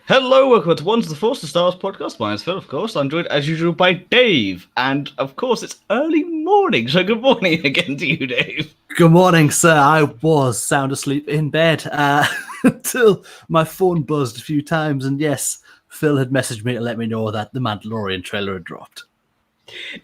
Hello, welcome to One to the Force to Stars podcast. My name's Phil, of course. I'm joined as usual by Dave, and of course it's early morning, so good morning again to you, Dave. Good morning, sir. I was sound asleep in bed until my phone buzzed a few times, and yes, Phil had messaged me to let me know that the Mandalorian trailer had dropped.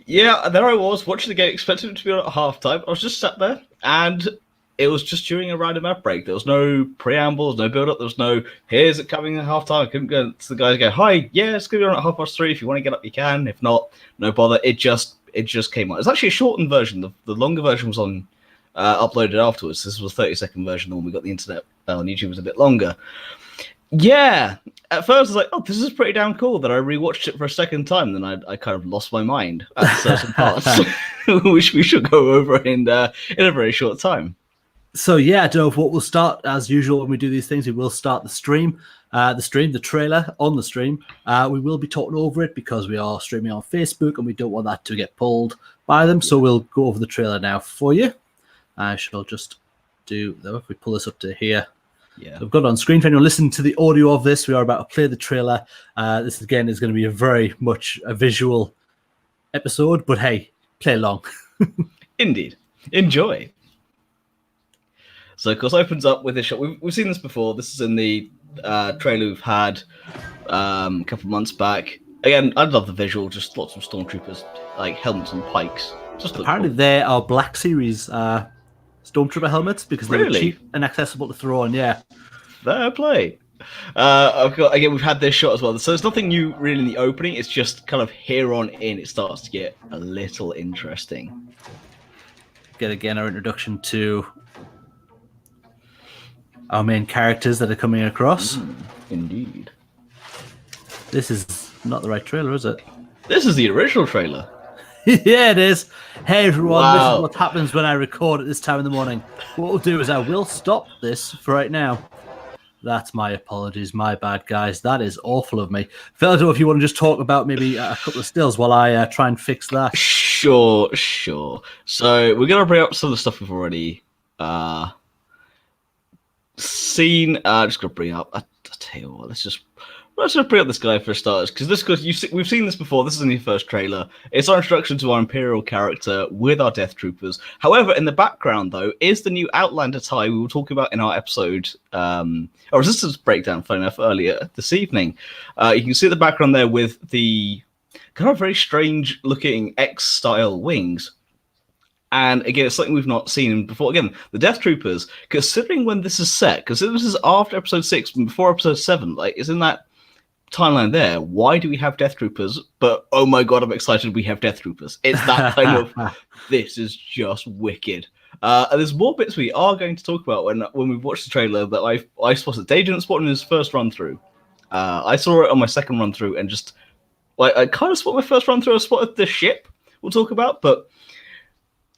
Yeah, there I was watching the game, expecting it to be on at halftime. I was just sat there, and it was just during a random ad break. There was no preamble, no build-up. There was no, here's it coming at halftime. I couldn't go to the guys and go, hi, yeah, it's going to be on at 3:30. If you want to get up, you can. If not, no bother. It just came on. It's actually a shortened version. The longer version was on uploaded afterwards. This was a 30-second version. The one we got the internet on YouTube was a bit longer. Yeah, at first I was like, oh, this is pretty damn cool. Then I rewatched it for a second time, then I kind of lost my mind at certain parts, which we should go over in a very short time. So yeah, I don't know if what we'll start as usual when we do these things. We will start the trailer on the stream. We will be talking over it because we are streaming on Facebook and we don't want that to get pulled by them. So we'll go over the trailer now for you. I shall just do, though, if we pull this up to here. Yeah, so I've got it on screen for anyone listening to the audio of this. We are about to play the trailer. This again is going to be a very much a visual episode, but hey, play along. Indeed, enjoy. So, of course, opens up with a shot. We've seen this before. This is in the trailer we've had a couple of months back. Again, I love the visual. Just lots of stormtroopers, like helmets and pikes. Just apparently, cool. they are Black Series Stormtrooper helmets because they're cheap and accessible to throw on. Yeah, fair play. Again, we've had this shot as well. So there's nothing new really in the opening. It's just kind of here on in, it starts to get a little interesting. Get again our introduction to our main characters that are coming across. Indeed. This is not the right trailer, is it? This is the original trailer. Yeah, it is. Hey, everyone, This is what happens when I record at this time in the morning. What we'll do is I will stop this for right now. That's my apologies. My bad, guys. That is awful of me. Phil, I don't know if you want to just talk about maybe a couple of stills while I try and fix that. Sure. So we're going to bring up some of the stuff we've already seen. Just going to bring up, I'll tell you what, let's just bring up this guy for starters, because we've seen this before. This is in the first trailer. It's our introduction to our Imperial character with our Death Troopers. However, in the background, though, is the new Outlander tie we were talking about in our episode, our Resistance breakdown, funny enough, earlier this evening. You can see the background there with the kind of very strange-looking X-style wings. And again, it's something we've not seen before. Again, the Death Troopers, considering when this is set, because this is after Episode 6 and before Episode 7, like, it's in that timeline there. Why do we have Death Troopers? But oh my god, I'm excited we have Death Troopers. It's that kind of, this is just wicked. And there's more bits we are going to talk about when we watch the trailer that I spotted. Dave didn't spot in his first run through. I saw it on my second run through, and just like I kind of spotted my first run through. I spotted the ship we'll talk about, but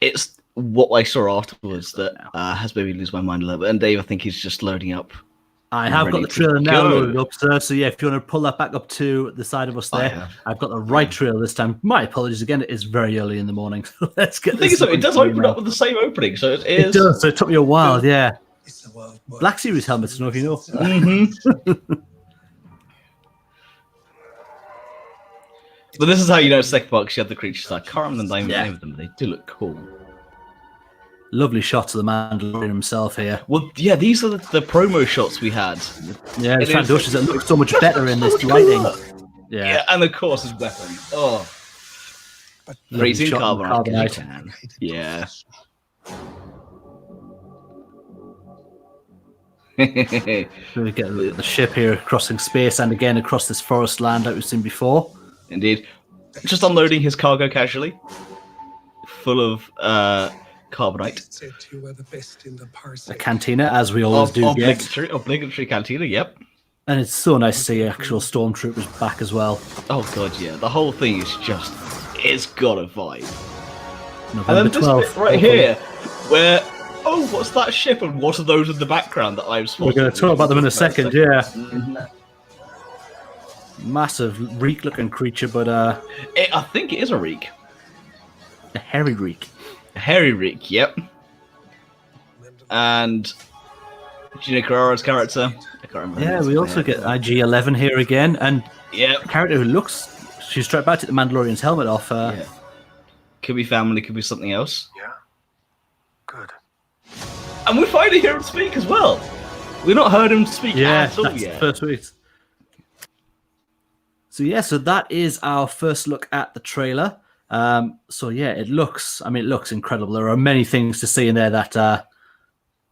it's what I saw afterwards that has made me lose my mind a little bit. And Dave, I think he's just loading up. I have got the trailer now loaded up, sir. So yeah, if you want to pull that back up to the side of us there, I've got the right trailer this time. My apologies again. It is very early in the morning, so let's get this. So it does open up with the same opening, so it is. It does. So it took me a while. Yeah. Black Series helmets. I don't know if you know. Mm-hmm. But this is how you know it's second part, because you have the creatures. I can't remember the name of them. They do look cool. Lovely shots of the Mandalorian himself here. Well, yeah, these are the promo shots we had. Yeah, the Trandoshes that look so much better in this lighting. Yeah, and of course his weapon. Oh, freezing carbonite. Yeah. We get the ship here crossing space and again across this forest land that we've seen before. Indeed. Just unloading his cargo casually, full of carbonite. A cantina, as we always do. Obligatory cantina, yep. And it's so nice to see actual stormtroopers back as well. Oh god, yeah. The whole thing is just, it's got a vibe. November and then 12th, this bit right here, where, oh, what's that ship and what are those in the background that I've spotted? We're going to talk about them in a second, yeah. Mm-hmm. Massive reek-looking creature, but I think it is a reek. A hairy reek. A hairy reek, yep. And Gina Carrera's character. I can't remember. Yeah, we also get IG-11 here again, and yeah, a character who looks. She's straight back to the Mandalorian's helmet off. Yeah. Could be family, could be something else. Yeah. Good. And we finally hear him speak as well. We've not heard him speak at all that's yet. The first week. So yeah, so that is our first look at the trailer. So yeah, it looks incredible. There are many things to see in there that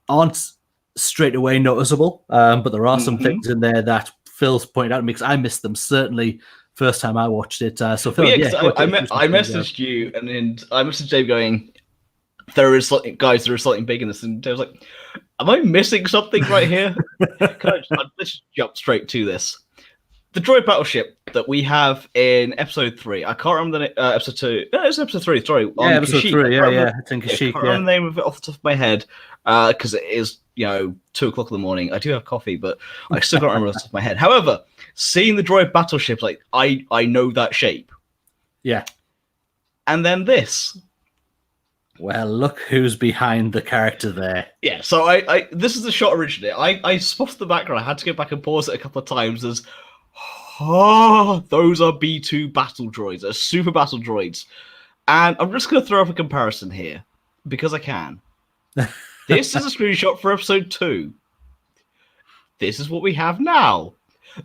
aren't straight away noticeable, but there are some things in there that Phil's pointed out because I missed them certainly first time I watched it. So Phil, I messaged you and then I messaged Dave going, there is something big in this, and Dave was like, am I missing something right here? Let's just jump straight to this. The droid battleship that we have in episode 3. I can't remember the episode 2. No, it's episode 3. Sorry, yeah, episode Kashyyyk. 3. Yeah, it's in Kashyyyk. I can't remember the name of it off the top of my head because it is 2:00 in the morning. I do have coffee, but I still can't remember off the top of my head. However, seeing the droid battleship, like I know that shape. Yeah. And then this. Well, look who's behind the character there. Yeah, so I this is the shot originally. I spotted the background. I had to go back and pause it a couple of times as those are B2 battle droids. They're super battle droids. And I'm just going to throw up a comparison here because I can. This is a screenshot for episode 2. This is what we have now.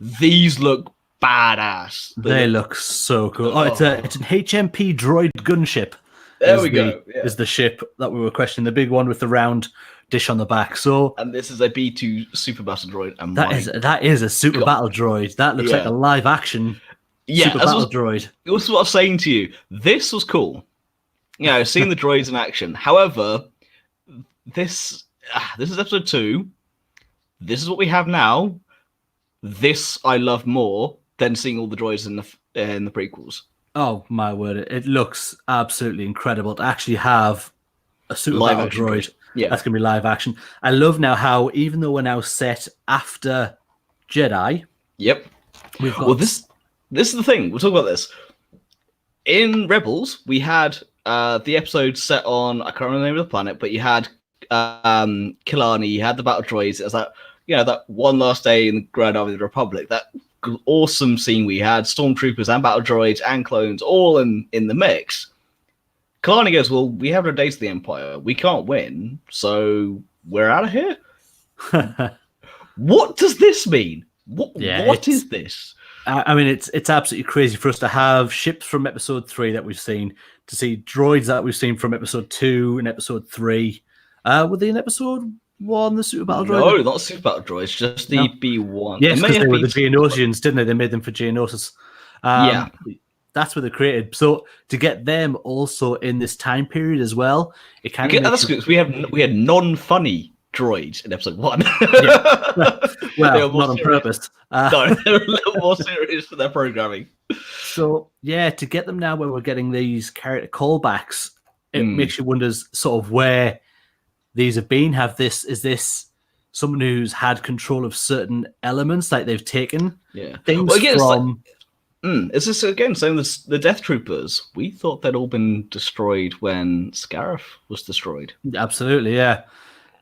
These look badass. They look so cool. Oh, it's an HMP droid gunship. There we go. Yeah. Is the ship that we were questioning, the big one with the round dish on the back. So, and this is a B2 super battle droid. And that is a super battle droid. That looks like a live action super battle droid. It was what I was saying to you. This was cool. Seeing the droids in action. However, this is episode 2. This is what we have now. This I love more than seeing all the droids in the prequels. Oh my word! It looks absolutely incredible to actually have a super live battle droid. Yeah, that's gonna be live action. I love now how even though we're now set after Jedi. Yep. We've got... Well, this is the thing. We'll talk about this. In Rebels, we had the episode set on, I can't remember the name of the planet, but you had Killarney, you had the battle droids. It was that one last day in the Grand Army of the Republic. That awesome scene we had, stormtroopers and battle droids and clones all in the mix. Killarney goes, well, we have no days to the Empire. We can't win, so we're out of here. What does this mean? What is this? I mean, it's absolutely crazy for us to have ships from episode 3 that we've seen, to see droids that we've seen from episode 2 and episode 3. Were they in episode 1, the super battle droid? No, not super battle droids, just the B1. Yes, because they were the Geonosians, didn't they? They made them for Geonosis. Yeah. That's what they created. So to get them also in this time period as well, it kind of that's good. We had non-funny droids in episode 1. Well, not on purpose. No, they were a little more serious for their programming. So yeah, to get them now where we're getting these character callbacks, it makes you wonder sort of where these have been. Is this someone who's had control of certain elements, like they've taken things from... Is this again saying the Death Troopers? We thought they'd all been destroyed when Scarif was destroyed. Absolutely, yeah.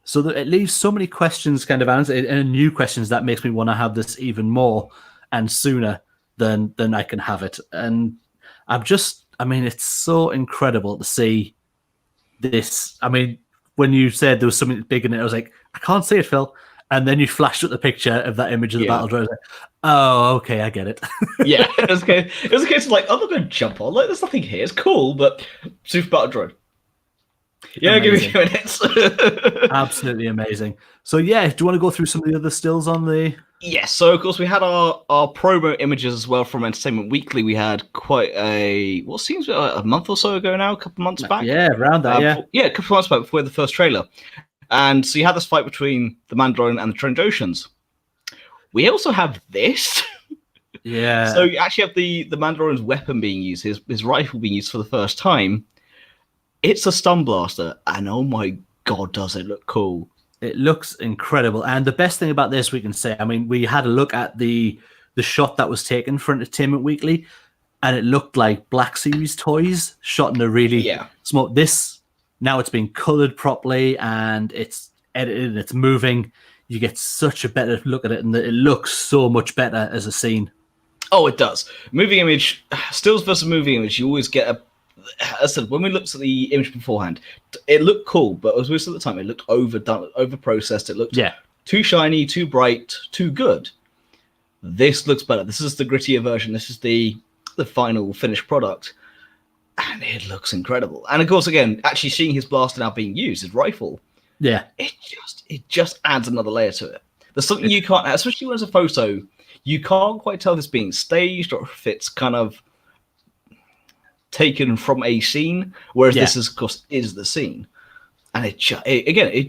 So it leaves so many questions kind of answered, and new questions that makes me want to have this even more and sooner than I can have it. And it's so incredible to see this. I mean, when you said there was something big in it, I was like, I can't see it, Phil. And then you flashed up the picture of that image of the battle droid. I was like, oh, okay, I get it. Yeah, it was a case of like, I'm not going to jump on. Like, there's nothing here. It's cool, but super battle droid. Yeah, amazing. Give me a few minutes. Absolutely amazing. So yeah, do you want to go through some of the other stills on the... Yes, so of course we had our promo images as well from Entertainment Weekly. We had quite what seems a month or so ago now, a couple of months back. Yeah, around that, a couple of months back before the first trailer. And so you had this fight between the Mandalorian and the Trandoshans. We also have this. Yeah. So you actually have the Mandalorian's weapon being used, his rifle being used for the first time. It's a stun blaster, and oh my god, does it look cool. It looks incredible. And the best thing about this, we can say, I mean, we had a look at the shot that was taken for Entertainment Weekly, and it looked like Black Series toys shot in a really small... This, now it's being colored properly, and it's edited, and it's moving. you get such a better look at it, and it looks so much better as a scene. Oh, it does. Moving image, stills versus moving image, you always get a... As I said, when we looked at the image beforehand, it looked cool, but as we said at the time, it looked overdone, over-processed. It looked too shiny, too bright, too good. This looks better. This is the grittier version. This is the final finished product. And it looks incredible. And of course, again, actually seeing his blaster now being used, his rifle, it just adds another layer to it. There's something you can't, especially when it's a photo, you can't quite tell if it's being staged or if it's kind of taken from a scene, whereas this is, of course, is the scene. And it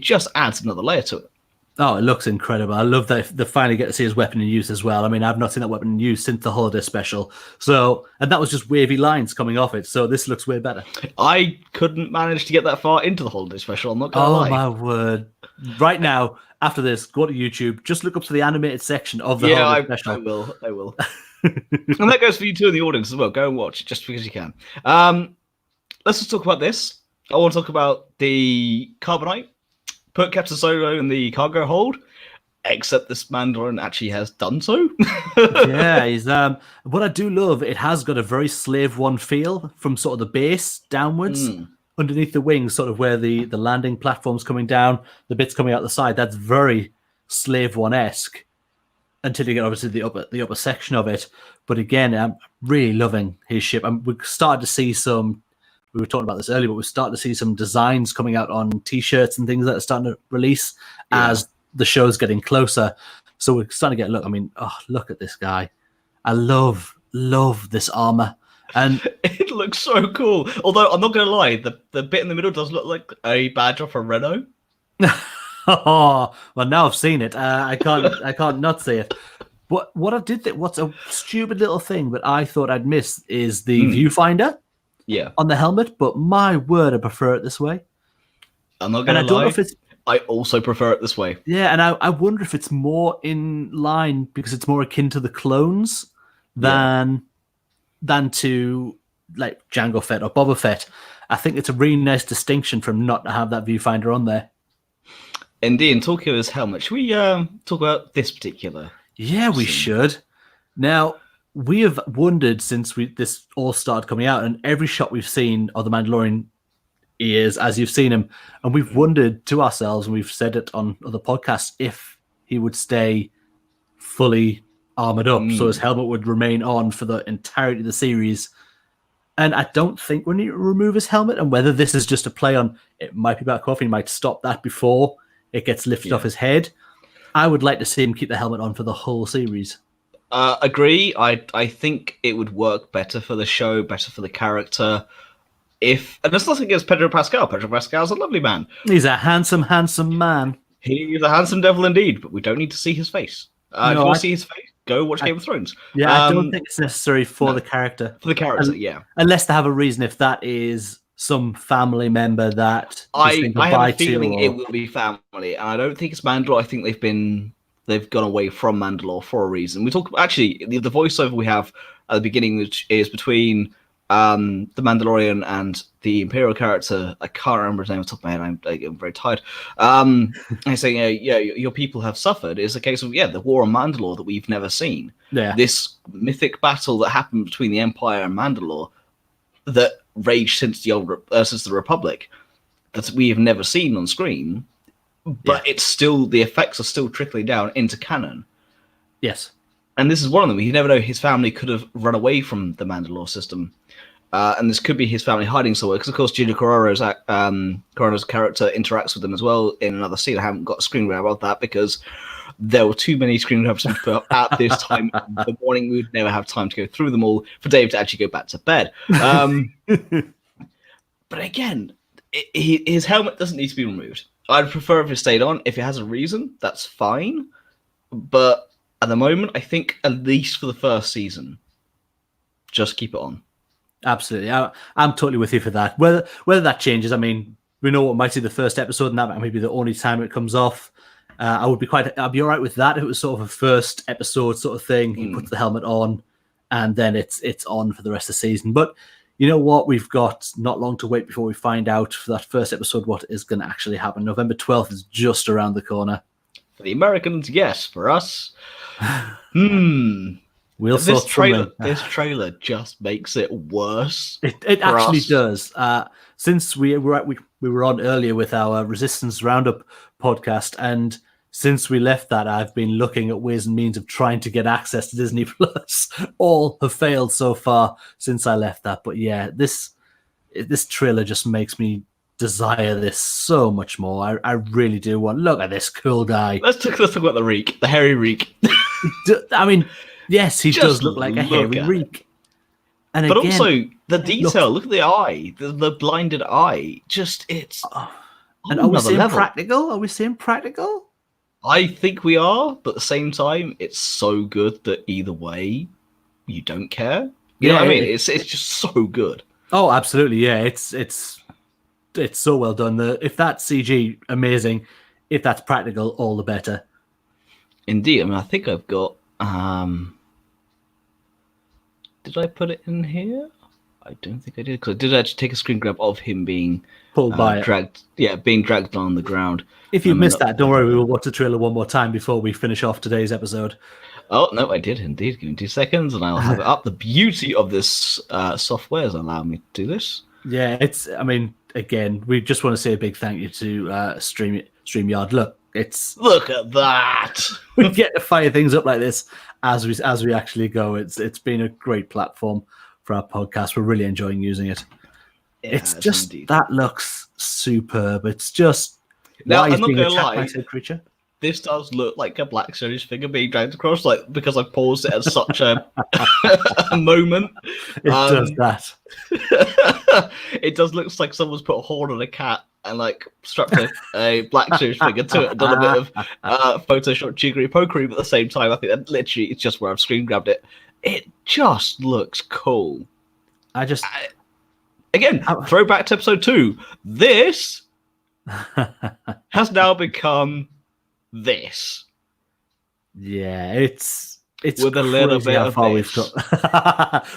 just adds another layer to it. Oh, it looks incredible. I love that they finally get to see his weapon in use as well. I mean, I've not seen that weapon in use since the holiday special. So, and that was just wavy lines coming off it. So this looks way better. I couldn't manage to get that far into the holiday special. I'm not going to lie. Oh, my word. Right now, after this, go to YouTube. Just look up to the animated section of the holiday special. I will. And that goes for you too in the audience as well. Go and watch just because you can. Let's just talk about this. I want to talk about the Carbonite. Put Captain Solo in the cargo hold, except this Mandalorian actually has done so. Yeah, he's what I do love, it has got a very Slave One feel from sort of the base downwards, underneath the wings, sort of where the landing platform's coming down, the bits coming out the side. That's very Slave One-esque until you get obviously the upper section of it. But again, I'm really loving his ship. And we started to see some. We were talking about this earlier, but we're starting to see some designs coming out on T-shirts and things that are starting to release as the show's getting closer. So we're starting to get a look. I mean, look at this guy. I love this armor. And it looks so cool. Although, I'm not going to lie, the bit in the middle does look like a badge off a Renault. Oh, well, now I've seen it. I can't not see it. But what I did think, what's a stupid little thing that I thought I'd miss is the viewfinder. Yeah, on the helmet, but my word, I prefer it this way. I'm not gonna lie. I also prefer it this way. Yeah, and I wonder if it's more in line because it's more akin to the clones than to like Jango Fett or Boba Fett. I think it's a really nice distinction from not to have that viewfinder on there. Indeed, and talking of his helmet, should we talk about this particular? Yeah, we should. Now, we have wondered since this all started coming out, and every shot we've seen of the Mandalorian is as you've seen him, and we've wondered to ourselves, and we've said it on other podcasts, if he would stay fully armored up, so his helmet would remain on for the entirety of the series. And I don't think we need to remove his helmet, and whether this is just a play on it might be back off, he might stop that before it gets lifted off his head. I would like to see him keep the helmet on for the whole series. Agree. I think it would work better for the show, better for the character. And there's nothing against Pedro Pascal. Pedro Pascal's a lovely man. He's a handsome man. He's a handsome devil indeed, but we don't need to see his face. If you want to see his face, go watch Game of Thrones. Yeah, I don't think it's necessary for the character. For the character, yeah. Unless they have a reason, if that is some family member that I have a feeling it will be family, and I don't think it's Mandalore. I think they've gone away from Mandalore for a reason. We talk actually the voiceover we have at the beginning, which is between the Mandalorian and the Imperial character. I can't remember his name off the top of my head. I'm very tired. I'm saying, your people have suffered. It's a case of the war on Mandalore that we've never seen. Yeah, this mythic battle that happened between the Empire and Mandalore that raged since the Republic that we have never seen on screen. But it's still, the effects are still trickling down into canon. Yes. And this is one of them. You never know, his family could have run away from the Mandalore system. And this could be his family hiding somewhere. Because, of course, Gina Carano's character interacts with them as well in another scene. I haven't got a screen grab of that because there were too many screen grabs at this time in the morning. We would never have time to go through them all for Dave to actually go back to bed. But again, his helmet doesn't need to be removed. I'd prefer if it stayed on. If it has a reason, that's fine. But at the moment, I think at least for the first season, just keep it on. Absolutely. I'm totally with you for that. Whether that changes, I mean, we know what might be the first episode, and that might be the only time it comes off. I'd be all right with that if it was sort of a first episode sort of thing. He puts the helmet on, and then it's on for the rest of the season. But you know what? We've got not long to wait before we find out for that first episode what is going to actually happen. November 12th is just around the corner. For the Americans, yes. For us, hmm. We'll sort something. This trailer just makes it worse. It for actually us. does. Since we were on earlier with our Resistance Roundup podcast, and since we left that, I've been looking at ways and means of trying to get access to Disney Plus. All have failed so far since I left that. But yeah, this trailer just makes me desire this so much more. I really do want. Look at this cool guy. Let's talk about the Reek, the hairy Reek. I mean, yes, he Just does look like a hairy at Reek. And but again, also the detail. Look at the eye, the blinded eye. Just it's. And are we saying level. practical? Are we saying practical? I think we are, but at the same time, it's so good that either way, you don't care. You know what I mean? It's just so good. Oh, absolutely, yeah. It's so well done. If that's CG, amazing. If that's practical, all the better. Indeed. I mean, I think I've got. Did I put it in here? I don't think I did, because I did actually take a screen grab of him being Pulled by dragged. Yeah, being dragged on the ground. If you missed that, don't worry. We will watch the trailer one more time before we finish off today's episode. Oh no, I did indeed. Give me 2 seconds, and I'll have it up. The beauty of this software is allowing me to do this. Yeah, it's. I mean, again, we just want to say a big thank you to StreamYard. Look, look at that. We get to fire things up like this as we actually go. It's been a great platform for our podcast. We're really enjoying using it. It's just indeed. That looks superb. It's just now, why I'm he's not being gonna attacked lie, by said creature. This does look like a Black Series figure being dragged across, like because I paused it at such a moment. It does that. It does look like someone's put a horn on a cat and like strapped a Black Series figure to it and done a bit of Photoshop jiggery pokery, but at the same time, I think that literally it's just where I've screen grabbed it. It just looks cool. Again, throwback to episode 2. This has now become this. Yeah, it's with a little bit of this.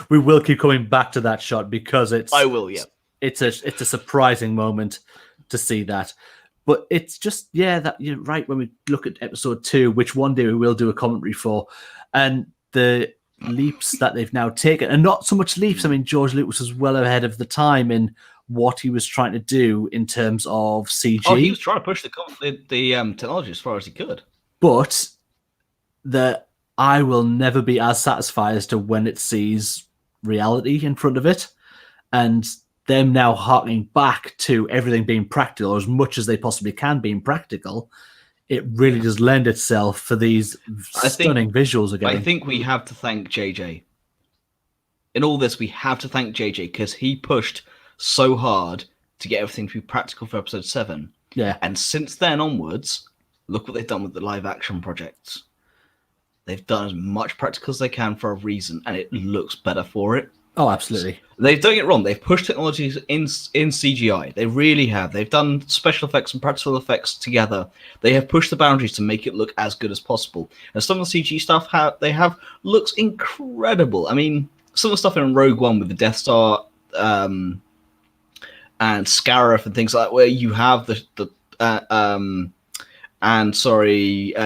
We will keep coming back to that shot because I will, yeah. It's a surprising moment to see that. But it's just, yeah, that you're right. When we look at episode 2, which one day we will do a commentary for, and the leaps that they've now taken, and not so much leaps. I mean, George Lucas was well ahead of the time in what he was trying to do in terms of CG. Oh, he was trying to push the technology as far as he could. But the eye will never be as satisfied as to when it sees reality in front of it, and them now harking back to everything being practical, or as much as they possibly can being practical. It really does lend itself for these stunning visuals again. I think we have to thank JJ. In all this, we have to thank JJ because he pushed so hard to get everything to be practical for episode 7. Yeah. And since then onwards, look what they've done with the live action projects. They've done as much practical as they can for a reason, and it looks better for it. Oh, absolutely. They've done it wrong. They've pushed technologies in CGI. They really have. They've done special effects and practical effects together. They have pushed the boundaries to make it look as good as possible. And some of the CG stuff looks incredible. I mean, some of the stuff in Rogue One with the Death Star and Scarif and things like that, where you have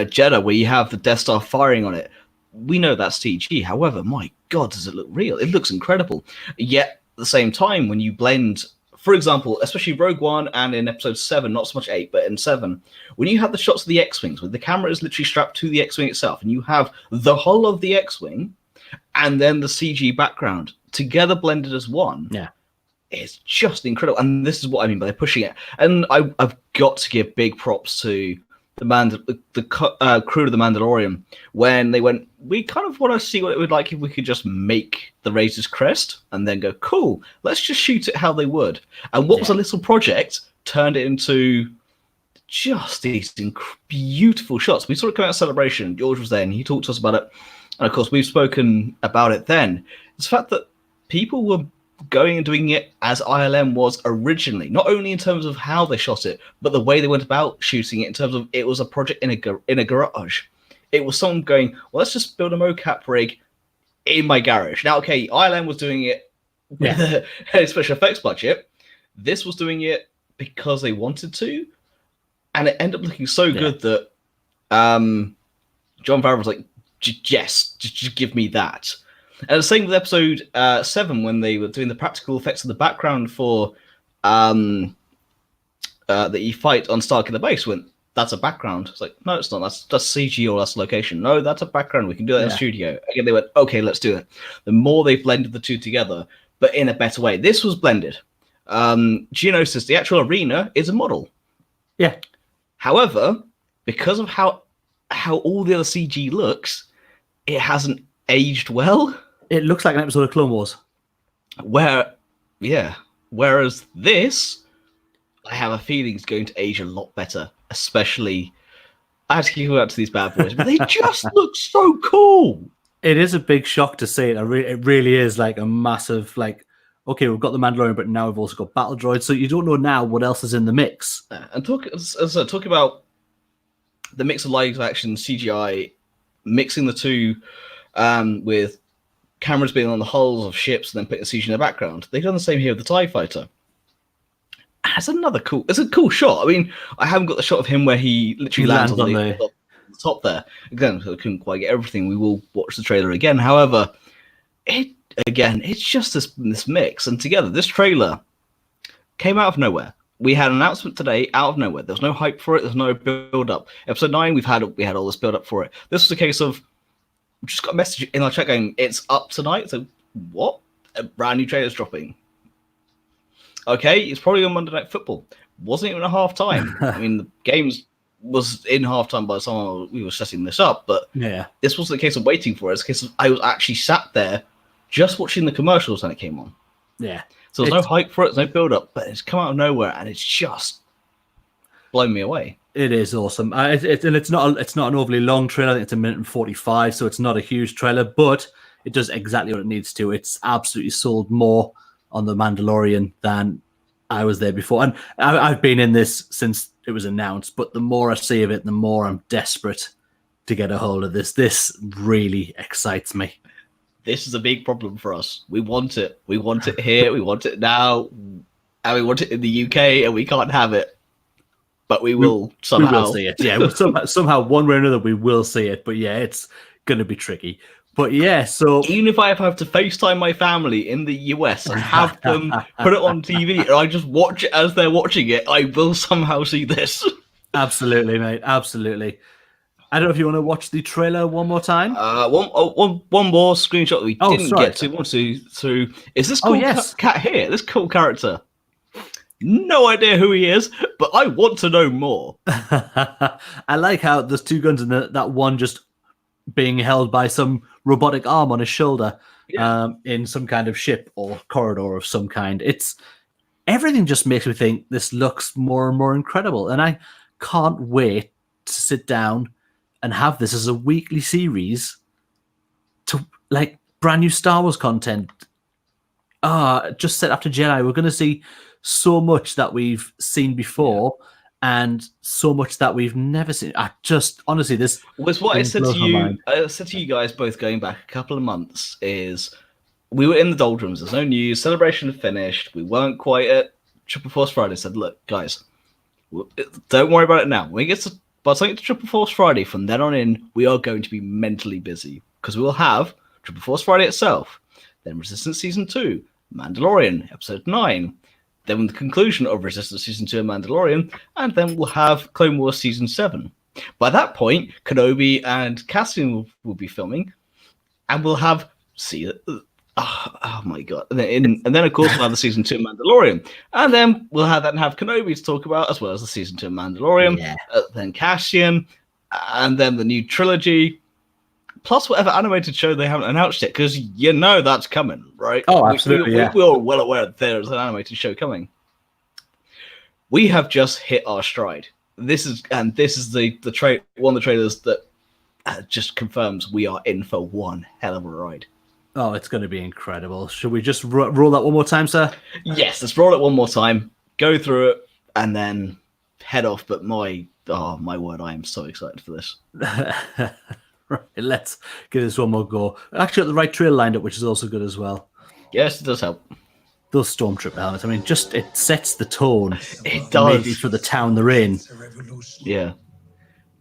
Jeddah, where you have the Death Star firing on it. We know that's CG. However, my God, does it look real? It looks incredible. Yet, at the same time, when you blend, for example, especially Rogue One and in episode 7, not so much 8, but in 7, when you have the shots of the X-Wings, where the camera is literally strapped to the X-Wing itself, and you have the hull of the X-Wing, and then the CG background, together blended as one, it's just incredible. And this is what I mean by pushing it. And I've got to give big props to the crew of the Mandalorian when they went, we kind of want to see what it would like if we could just make the Razor's Crest and then go, cool, let's just shoot it how they would. And what was a little project turned it into just these beautiful shots. We saw it come out of Celebration. George was there and he talked to us about it. And of course, we've spoken about it then. It's the fact that people were going and doing it as ILM was originally, not only in terms of how they shot it, but the way they went about shooting it in terms of it was a project in a garage. It was someone going, well, let's just build a mocap rig in my garage. Now, okay, ILM was doing it with a special effects budget. This was doing it because they wanted to, and it ended up looking so good that John Favreau was like, yes, just give me that. And the same with episode 7 when they were doing the practical effects of the background for that you fight on Stark in the base. Went, that's a background. It's like, no, it's not. That's CG or that's location. No, that's a background. We can do that in studio. Again, they went, okay, let's do it. The more they blended the two together, but in a better way. This was blended. Geonosis, the actual arena, is a model. Yeah. However, because of how all the other CG looks, it hasn't aged well. It looks like an episode of Clone Wars. Whereas this, I have a feeling is going to age a lot better. Especially, I have to keep out to these bad boys, but they just look so cool. It is a big shock to see it. It really is like a massive, like, okay, we've got the Mandalorian, but now we've also got battle droids. So you don't know now what else is in the mix. And talking about the mix of live action CGI, mixing the two with cameras being on the hulls of ships and then putting CG in the background. They've done the same here with the TIE Fighter. It's a cool shot. I mean, I haven't got the shot of him where he literally lands on the top there. Again, I couldn't quite get everything. We will watch the trailer again. However, it's just this mix. And together, this trailer came out of nowhere. We had an announcement today out of nowhere. There was no hype for it. There's no build-up. Episode 9, we had all this build-up for it. This was a case of, we just got a message in our chat going, it's up tonight. So, what? A brand new trailer's dropping. Okay, it's probably on Monday Night Football. Wasn't even a half-time. I mean, the games was in half-time by the time we were setting this up, but this wasn't a case of waiting for it. It's a case of I was actually sat there just watching the commercials when it came on. Yeah. So there's no hype for it, there's no build-up, but it's come out of nowhere, and it's just blown me away. It is awesome. It's not an overly long trailer. I think it's 1:45, so it's not a huge trailer, but it does exactly what it needs to. It's absolutely sold more on the Mandalorian than I was there before. And I've been in this since it was announced, but the more I see of it, the more I'm desperate to get a hold of this. This really excites me. This is a big problem for us. We want it. We want it here. We want it now. And we want it in the UK, and we can't have it. But we will somehow. We will see it. Yeah, somehow, one way or another, we will see it. But yeah, it's going to be tricky. But yeah, so even if I have to FaceTime my family in the US and have them put it on TV and I just watch it as they're watching it, I will somehow see this. Absolutely, mate. Absolutely. I don't know if you want to watch the trailer one more time. One more screenshot that we didn't get to. Is this cool cat here? This cool character. No idea who he is, but I want to know more. I like how there's two guns and that one just being held by some robotic arm on his shoulder in some kind of ship or corridor of some kind. Everything just makes me think this looks more and more incredible. And I can't wait to sit down and have this as a weekly series to like brand new Star Wars content. Just set after Jedi, we're going to see so much that we've seen before and so much that we've never seen. I just, honestly, this was what I said to you. I said to you guys both going back a couple of months is we were in the doldrums. There's no news. Celebration had finished. We weren't quite at Triple Force Friday. I said, look, guys, don't worry about it now. When we get to Triple Force Friday, from then on in, we are going to be mentally busy because we will have Triple Force Friday itself, then Resistance Season 2, Mandalorian, Episode 9, then the conclusion of Resistance Season 2 and Mandalorian, and then we'll have Clone Wars Season 7. By that point, Kenobi and Cassian will be filming, and we'll have... Oh my god. And then of course, we'll have the Season 2 Mandalorian. And then we'll have Kenobi to talk about, as well as the Season 2 Mandalorian, then Cassian, and then the new trilogy, plus whatever animated show they haven't announced yet, because you know that's coming, right? Oh, absolutely, we're well aware that there's an animated show coming. We have just hit our stride. This is one of the trailers that just confirms we are in for one hell of a ride. Oh, it's going to be incredible. Should we just roll that one more time, sir? Yes, let's roll it one more time, go through it, and then head off. But my word, I am so excited for this. Right, let's give this one more go. Actually, got the right trail lined up, which is also good as well. Yes, it does help. Those Stormtrooper helmets, I mean, it sets the tone. It does. Maybe for the town they're in. Yeah.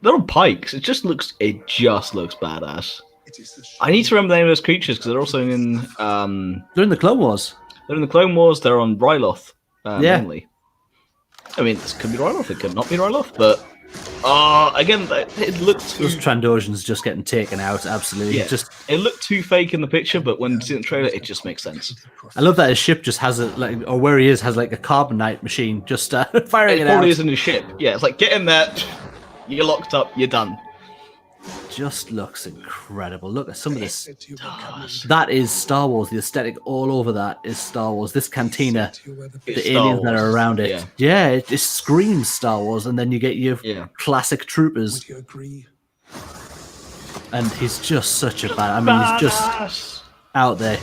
they're on pikes. It just looks badass. I need to remember the name of those creatures because they're also in They're in the Clone Wars. they're in the Clone Wars. They're on Ryloth Yeah. mainly. I mean, this could be Ryloth. It could not be Ryloth, but again, it looked Those Trandosians just getting taken out. Absolutely. yeah. Just It looked too fake in the picture, but when you see the trailer, it just makes sense. I love that his ship just has or where he is has like a carbonite machine just firing It it probably out. isn't a ship. Yeah, it's like get in there. You're locked up. You're done. Just looks incredible. Look at some of this. That is Star Wars. The aesthetic all over that is Star Wars. This cantina, the aliens that are around it. Yeah, it screams Star Wars, and then you get your classic troopers. And he's just such a bad. I mean, he's just out there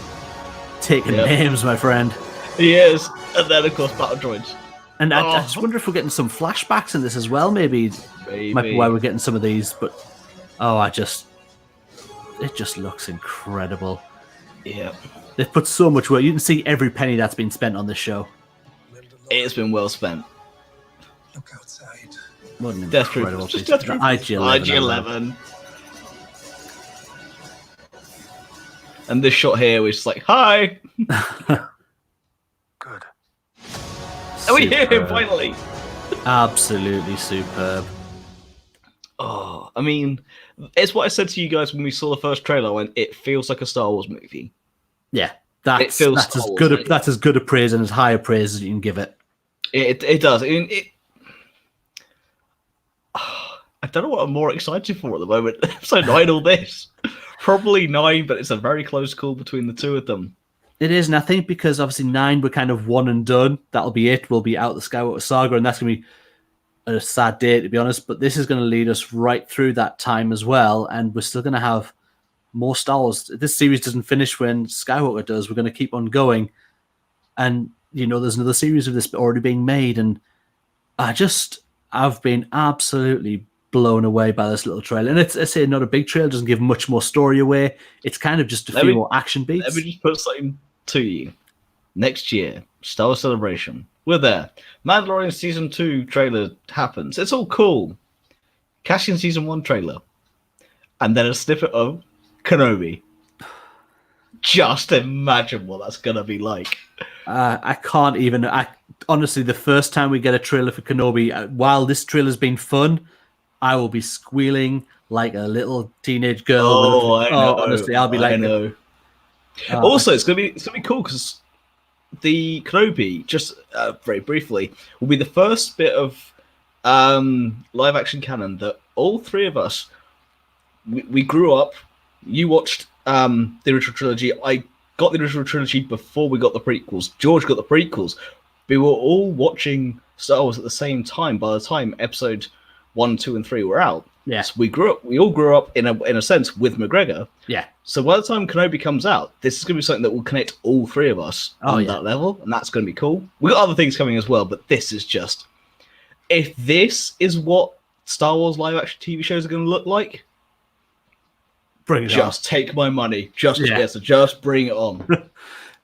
taking names, my friend. He is, and then of course battle droids. And I just wonder if we're getting some flashbacks in this as well. Maybe might be why we're getting some of these. But it just looks incredible. Yeah, they've put so much work. You can see every penny that's been spent on this show. It's been well spent. Look outside. What an Death incredible Troopers, just piece. Death Troopers. IG-11. And this shot here was like, hi! Good. Are we here finally? Absolutely superb. Oh, I mean, it's what I said to you guys when we saw the first trailer. When it feels like a Star Wars movie. Yeah, that's as good a praise and as high a praise as you can give it. It does. I mean, I don't know what I'm more excited for at the moment. Episode 9 or this? Probably 9, but it's a very close call between the two of them. It is, and I think because obviously 9 we're kind of one and done. That'll be it. We'll be out the Skywalker Saga, and that's going to be a sad day, to be honest. But this is going to lead us right through that time as well, and we're still going to have more Star Wars. This series doesn't finish when Skywalker does. We're going to keep on going, and there's another series of this already being made, and I've been absolutely blown away by this little trailer. And it's say not a big trailer, doesn't give much more story away. It's kind of just a few more action beats. Let me just put something to you. Next year, Star Wars Celebration. We're there. Mandalorian Season 2 trailer happens. It's all cool. Cassian Season 1 trailer. And then a snippet of Kenobi. Just imagine what that's going to be like. I can't even... honestly, the first time we get a trailer for Kenobi, while this trailer's been fun, I will be squealing like a little teenage girl. I know. Honestly, I'll be like... I know. Also, it's gonna be cool because the Kenobi, just very briefly, will be the first bit of live action canon that all three of us we grew up. You watched the original trilogy. I got the original trilogy before we got the prequels. George got the prequels. We were all watching Star Wars at the same time. By the time Episode 1, 2, and 3 were out. Yes, we all grew up in a sense with McGregor. Yeah. So by the time Kenobi comes out, this is going to be something that will connect all three of us on that level, and that's going to be cool. We've got other things coming as well, but this is just... If this is what Star Wars live-action TV shows are going to look like, just take my money. Just bring it on.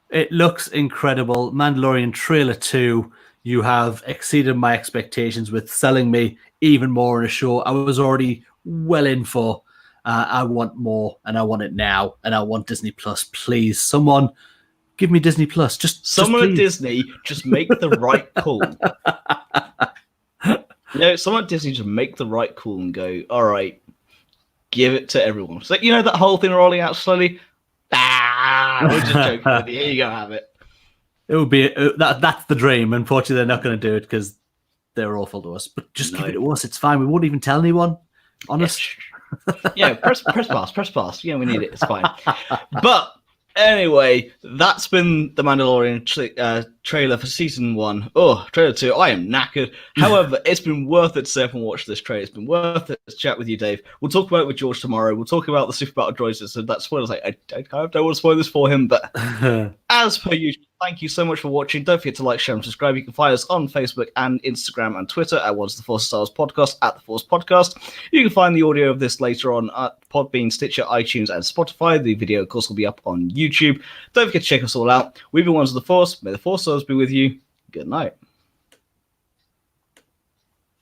It looks incredible. Mandalorian Trailer 2, you have exceeded my expectations with selling me even more in a show I was already well in for. I want more, and I want it now, and I want Disney Plus. Please, someone give me Disney Plus. Someone at Disney, just make the right call. Someone at Disney just make the right call and go, all right, give it to everyone. So that whole thing rolling out slowly. We're just joking with you. Here you go, have it. It would be that's the dream. Unfortunately, they're not going to do it because they're awful to us. But just give it to us. It's fine. We won't even tell anyone. Honest. Press pass. Yeah, we need it. It's fine. But anyway, that's been the Mandalorian trailer for Season 1. Oh, trailer 2. I am knackered. However, it's been worth it to sit up and watch this trailer. It's been worth it to chat with you, Dave. We'll talk about it with George tomorrow. We'll talk about the Super Battle Droids. So that's spoilers. I don't want to spoil this for him, but as per usual, thank you so much for watching. Don't forget to like, share, and subscribe. You can find us on Facebook and Instagram and Twitter at What's the Force Star Wars Podcast, at the Force Podcast. You can find the audio of this later on at Podbean, Stitcher, iTunes, and Spotify. The video, of course, will be up on YouTube. Don't forget to check us all out. We've been Ones of the Force. May the Force Stars be with you. Good night.